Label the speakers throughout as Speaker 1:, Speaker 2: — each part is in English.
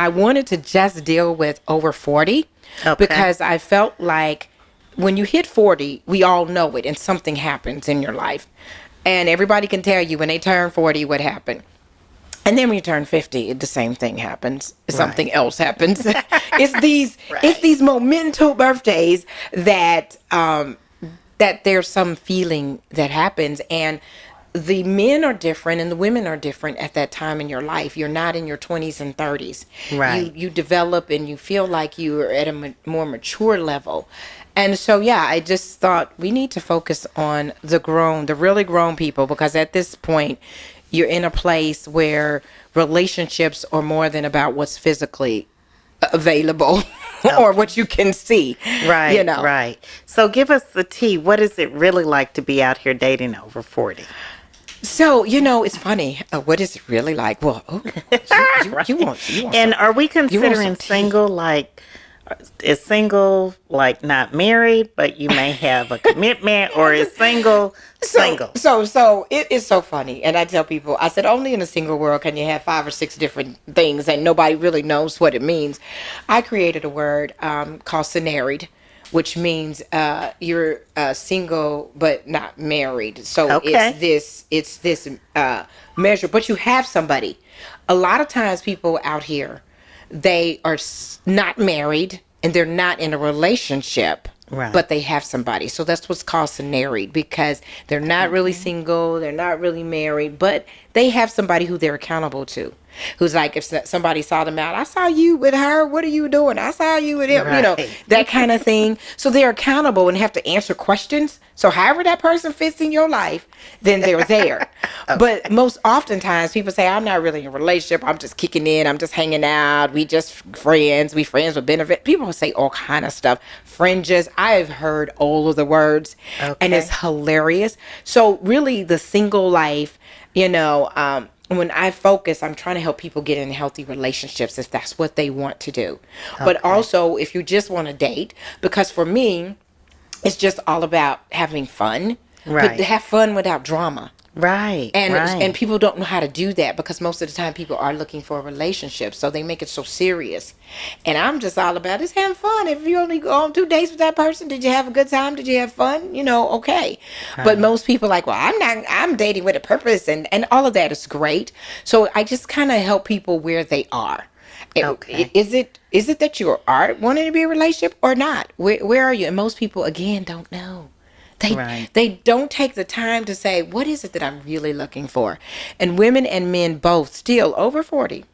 Speaker 1: I wanted to just deal with over 40 because I felt like when you hit 40, we all know it and something happens in your life. And everybody can tell you when they turn 40 what happened. And then when you turn 50, the same thing happens. Something else happens. It's these memento birthdays that that there's some feeling that happens, and the men are different and the women are different at that time in your life. You're not in your 20s and 30s.
Speaker 2: Right.
Speaker 1: You develop and you feel like you're at a more mature level. And so, yeah, I just thought we need to focus on the really grown people, because at this point, you're in a place where relationships are more than about what's physically available or what you can see.
Speaker 2: Right,
Speaker 1: you know.
Speaker 2: right. So give us the tea. What is it really like to be out here dating over 40?
Speaker 1: So, it's funny. What is it really like? Well, you want
Speaker 2: and
Speaker 1: some,
Speaker 2: are we considering single like, is single like not married, but you may have a commitment, or is single?
Speaker 1: So it is so funny. And I tell people, I said, only in a single world can you have 5 or 6 different things and nobody really knows what it means. I created a word called scenaried, which means you're single but not married. So it's this measure, but you have somebody. A lot of times people out here, they are not married and they're not in a relationship, but they have somebody. So that's what's called scenaried, because they're not really single, they're not really married, but they have somebody who they're accountable to. Who's like, if somebody saw them out, I saw you with her, what are you doing? I saw you with him, that kind of thing. So they're accountable and have to answer questions. So however that person fits in your life, then they're there. But most oftentimes people say, I'm not really in a relationship, I'm just kicking in, I'm just hanging out, we just friends, we friends with benefit. People say all kind of stuff. Fringes, I've heard all of the words, and it's hilarious. So really the single life, when I focus, I'm trying to help people get in healthy relationships if that's what they want to do. But also, if you just want to date, because for me, it's just all about having fun. But to have fun without drama. And people don't know how to do that, because most of the time people are looking for a relationship, so they make it so serious. And I'm just all about it's having fun. If you only go on 2 dates with that person, did you have a good time? Did you have fun? Okay. But most people are like, well, I'm dating with a purpose, and all of that is great. So I just kind of help people where they are. Is it that you are wanting to be in a relationship or not? Where are you? And most people, again, don't know. They don't take the time to say, what is it that I'm really looking for? And women and men both, still over 40,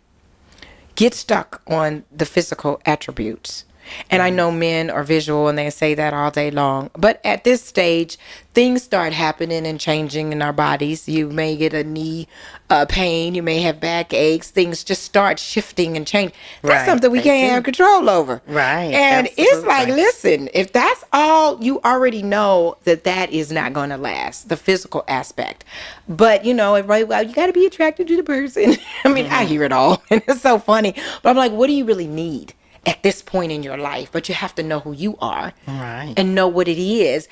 Speaker 1: get stuck on the physical attributes. And I know men are visual and they say that all day long. But at this stage, things start happening and changing in our bodies. You may get a knee pain. You may have back aches. Things just start shifting and changing. That's something we can't have control over. And it's like, listen, if that's all, you already know that is not going to last, the physical aspect. But, everybody, well, you got to be attracted to the person. I mean, I hear it all. And it's so funny. But I'm like, what do you really need at this point in your life? But you have to know who you are and know what it is.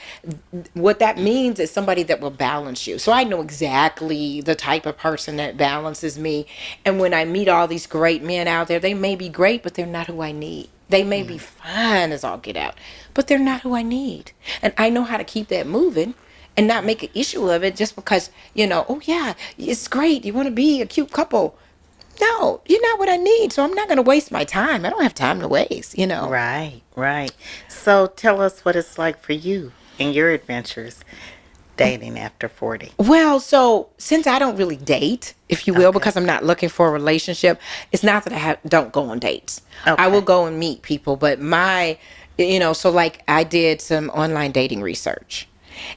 Speaker 1: What that means is somebody that will balance you. So I know exactly the type of person that balances me. And when I meet all these great men out there, they may be great, but they're not who I need. They may be fine as all get out, but they're not who I need. And I know how to keep that moving and not make an issue of it just because, oh yeah, it's great, you want to be a cute couple. No, you're not what I need, so I'm not going to waste my time. I don't have time to waste,
Speaker 2: Right. So tell us what it's like for you in your adventures dating after 40.
Speaker 1: Well, so since I don't really date, if you will, because I'm not looking for a relationship, it's not that I don't go on dates. I will go and meet people, but so like I did some online dating research.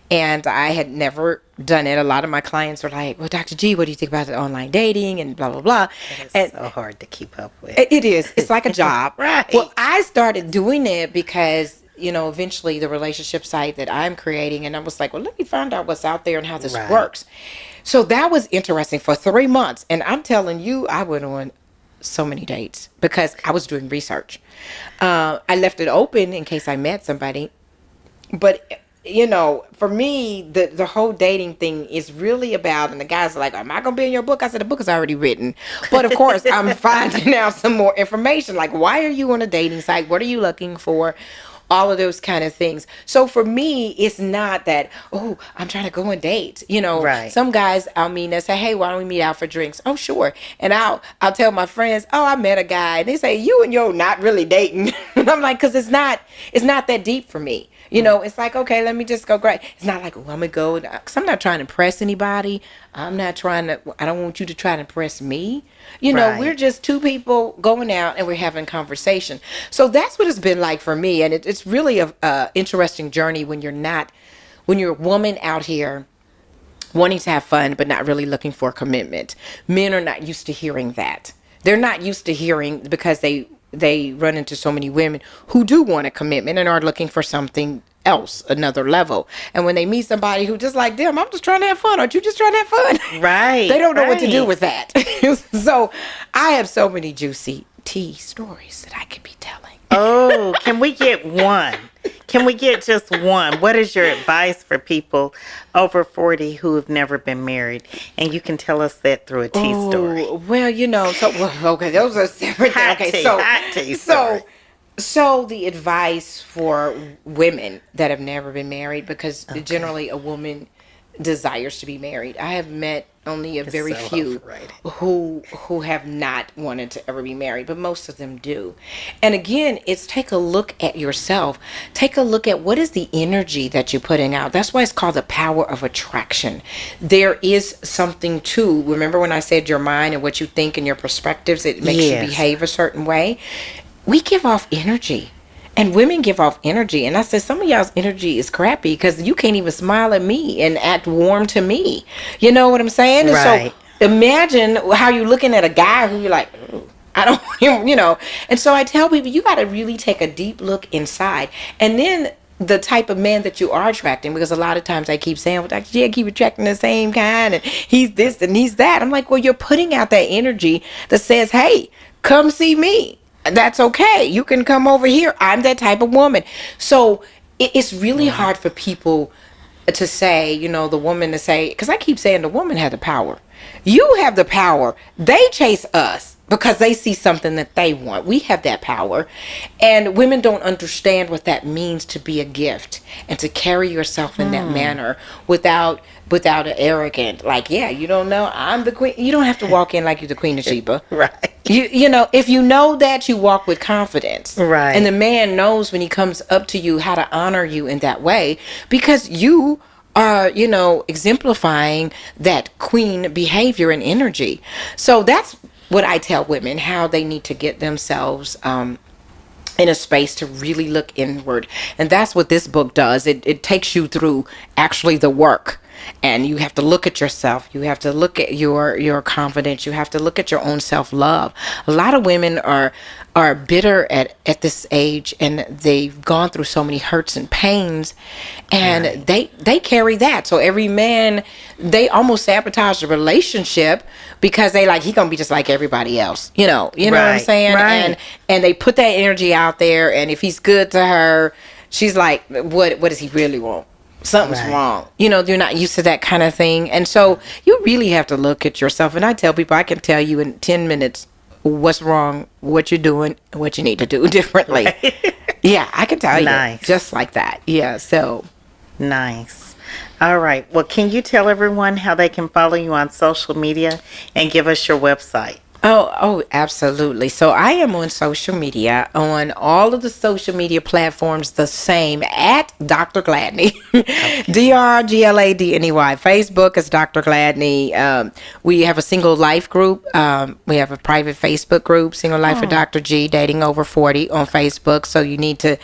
Speaker 1: And I had never done it. A lot of my clients are like, well, Dr. G, what do you think about the online dating and blah, blah, blah.
Speaker 2: It's so hard to keep up with.
Speaker 1: It is. It's like a job. Well, I started doing it because, eventually the relationship site that I'm creating, and I was like, well, let me find out what's out there and how this works. So that was interesting for 3 months. And I'm telling you, I went on so many dates because I was doing research. I left it open in case I met somebody. But for me, the whole dating thing is really about, and the guys are like, am I going to be in your book? I said, the book is already written. But of course, I'm finding out some more information. Like, why are you on a dating site? What are you looking for? All of those kind of things. So for me, it's not that, oh, I'm trying to go on dates.
Speaker 2: Right.
Speaker 1: Some guys I'll meet and say, hey, why don't we meet out for drinks? Oh, sure. And I'll tell my friends, oh, I met a guy. And they say, you and yo not really dating. And I'm like, because it's not that deep for me. It's like, okay, let me just go. Great. It's not like, oh, I'm going to go. Because I'm not trying to impress anybody. I don't want you to try to impress me.
Speaker 2: Right.
Speaker 1: We're just two people going out and we're having conversation. So that's what it's been like for me. And it's really a interesting journey when you're a woman out here wanting to have fun, but not really looking for commitment. Men are not used to hearing that. They're not used to hearing because they run into so many women who do want a commitment and are looking for something else, another level. And when they meet somebody who just like them, I'm just trying to have fun. Aren't you just trying to have fun?
Speaker 2: Right.
Speaker 1: They don't know what to do
Speaker 2: right.
Speaker 1: with that. So I have so many juicy tea stories that I could be telling.
Speaker 2: Oh, can we get one? Can we get just one? What is your advice for people over 40 who have never been married? And you can tell us that through a tea story.
Speaker 1: Well, okay, those are separate things. Okay,
Speaker 2: Hot tea story.
Speaker 1: So the advice for women that have never been married, because generally a woman desires to be married. I have met only a very
Speaker 2: so
Speaker 1: few
Speaker 2: overrated.
Speaker 1: who have not wanted to ever be married, but most of them do. And again, it's take a look at yourself. Take a look at what is the energy that you're putting out. That's why it's called the power of attraction. There is something to, remember when I said your mind and what you think and your perspectives, it makes
Speaker 2: Yes.
Speaker 1: you behave a certain way. We give off energy. And women give off energy. And I said, some of y'all's energy is crappy because you can't even smile at me and act warm to me. You know what I'm saying? And
Speaker 2: Right.
Speaker 1: so imagine how you're looking at a guy who you're like, "Ooh, I don't, And so I tell people, you got to really take a deep look inside. And then the type of man that you are attracting, because a lot of times I keep saying, well, Dr. G, I keep attracting the same kind, and he's this and he's that. I'm like, well, you're putting out that energy that says, hey, come see me. That's okay. You can come over here. I'm that type of woman. So it's really hard for people to say, the woman to say, because I keep saying the woman had the power. You have the power. They chase us because they see something that they want. We have that power. And women don't understand what that means to be a gift and to carry yourself in that manner without an arrogant, like, yeah, you don't know, I'm the queen. You don't have to walk in like you're the Queen of Sheba.
Speaker 2: Right.
Speaker 1: If you know that, you walk with confidence.
Speaker 2: Right.
Speaker 1: And the man knows when he comes up to you how to honor you in that way, because you are, exemplifying that queen behavior and energy. So that's what I tell women, how they need to get themselves in a space to really look inward. And that's what this book does. It takes you through actually the work. And you have to look at yourself. You have to look at your confidence. You have to look at your own self-love. A lot of women are bitter at this age, and they've gone through so many hurts and pains, and they carry that. So every man, they almost sabotage the relationship because they like, he gonna be just like everybody else. You know what I'm saying?
Speaker 2: Right.
Speaker 1: And they put that energy out there, and if he's good to her, she's like, what does he really want? Something's wrong. You're not used to that kind of thing. And so you really have to look at yourself. And I tell people, I can tell you in 10 minutes what's wrong, what you're doing, what you need to do differently.
Speaker 2: Right.
Speaker 1: Yeah, I can tell
Speaker 2: Nice.
Speaker 1: you just like that. Yeah, so.
Speaker 2: Nice. All right. Well, can you tell everyone how they can follow you on social media and give us your website?
Speaker 1: Oh, absolutely. So I am on social media, on all of the social media platforms, the same, at Dr. Gladney. Okay. DrGladney. Facebook is Dr. Gladney. We have a single life group. We have a private Facebook group, Single Life for Dr. G, Dating Over 40 on Facebook. So you need to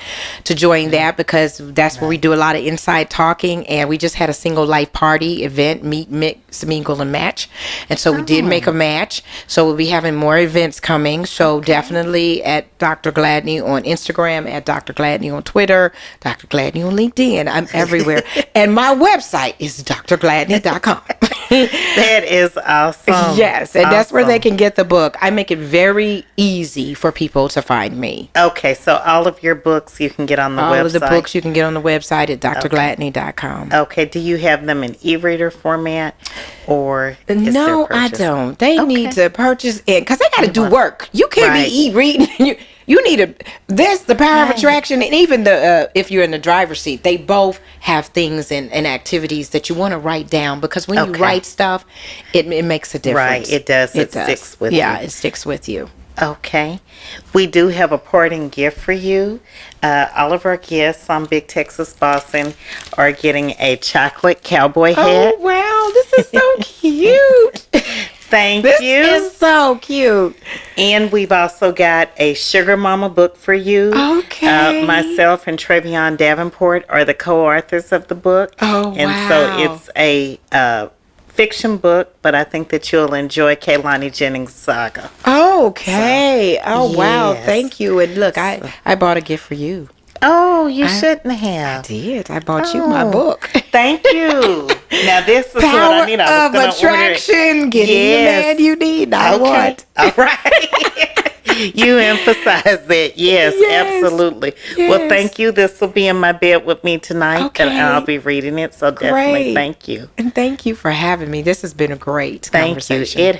Speaker 1: join that, because that's where we do a lot of inside talking. And we just had a single life party event, meet, mix, mingle, and match. And so we did make a match. So we'll be having more events coming. So definitely at Dr. Gladney on Instagram, at Dr. Gladney on Twitter, Dr. Gladney on LinkedIn. I'm everywhere. And my website is drgladney.com.
Speaker 2: That is awesome.
Speaker 1: Yes, and that's where they
Speaker 2: Awesome.
Speaker 1: can get the book. I make it very easy for people to find me.
Speaker 2: Okay, so all of your books you can get on the
Speaker 1: All
Speaker 2: website.
Speaker 1: of the books you can get on the website at drgladney.com.
Speaker 2: Okay, do you have them in e-reader format or is
Speaker 1: No,
Speaker 2: there
Speaker 1: I
Speaker 2: purchase?
Speaker 1: don't. They
Speaker 2: Okay.
Speaker 1: need to purchase it because they got to do
Speaker 2: want-
Speaker 1: work. You can't
Speaker 2: Right.
Speaker 1: be reading. You need a. There's the power of
Speaker 2: Right.
Speaker 1: attraction, and even the if you're in the driver's seat, they both have things and activities that you want to write down because when you
Speaker 2: Okay.
Speaker 1: write stuff, it makes a difference.
Speaker 2: Right, it does. It sticks with
Speaker 1: Yeah,
Speaker 2: you.
Speaker 1: it sticks with you.
Speaker 2: Okay. We do have a parting gift for you. All of our guests on Big Texas Bossing are getting a chocolate cowboy hat.
Speaker 1: Oh wow, this is so cute.
Speaker 2: Thank
Speaker 1: This
Speaker 2: you.
Speaker 1: is so cute.
Speaker 2: And we've also got a Sugar Mama book for you.
Speaker 1: Okay.
Speaker 2: Myself and Trevion Davenport are the co-authors of the book.
Speaker 1: Oh,
Speaker 2: And
Speaker 1: wow.
Speaker 2: so it's a fiction book, but I think that you'll enjoy Kaylani Jennings' saga.
Speaker 1: Okay. Oh wow,
Speaker 2: yes.
Speaker 1: thank you. And look, I bought a gift for you.
Speaker 2: Oh, you shouldn't have.
Speaker 1: Did I bought you my
Speaker 2: Oh.
Speaker 1: book?
Speaker 2: Thank you. Now this is what
Speaker 1: Power
Speaker 2: I need. I
Speaker 1: of
Speaker 2: was going to order it.
Speaker 1: attraction, getting
Speaker 2: Yes.
Speaker 1: the man you need. I want.
Speaker 2: All right. You emphasize that. Yes,
Speaker 1: Yes.
Speaker 2: absolutely. Well,
Speaker 1: Yes.
Speaker 2: thank you. This will be in my bed with me tonight,
Speaker 1: Okay.
Speaker 2: and I'll be reading it. So definitely
Speaker 1: Great.
Speaker 2: thank you.
Speaker 1: And thank you for having me. This has been a great
Speaker 2: Thank you.
Speaker 1: conversation.
Speaker 2: It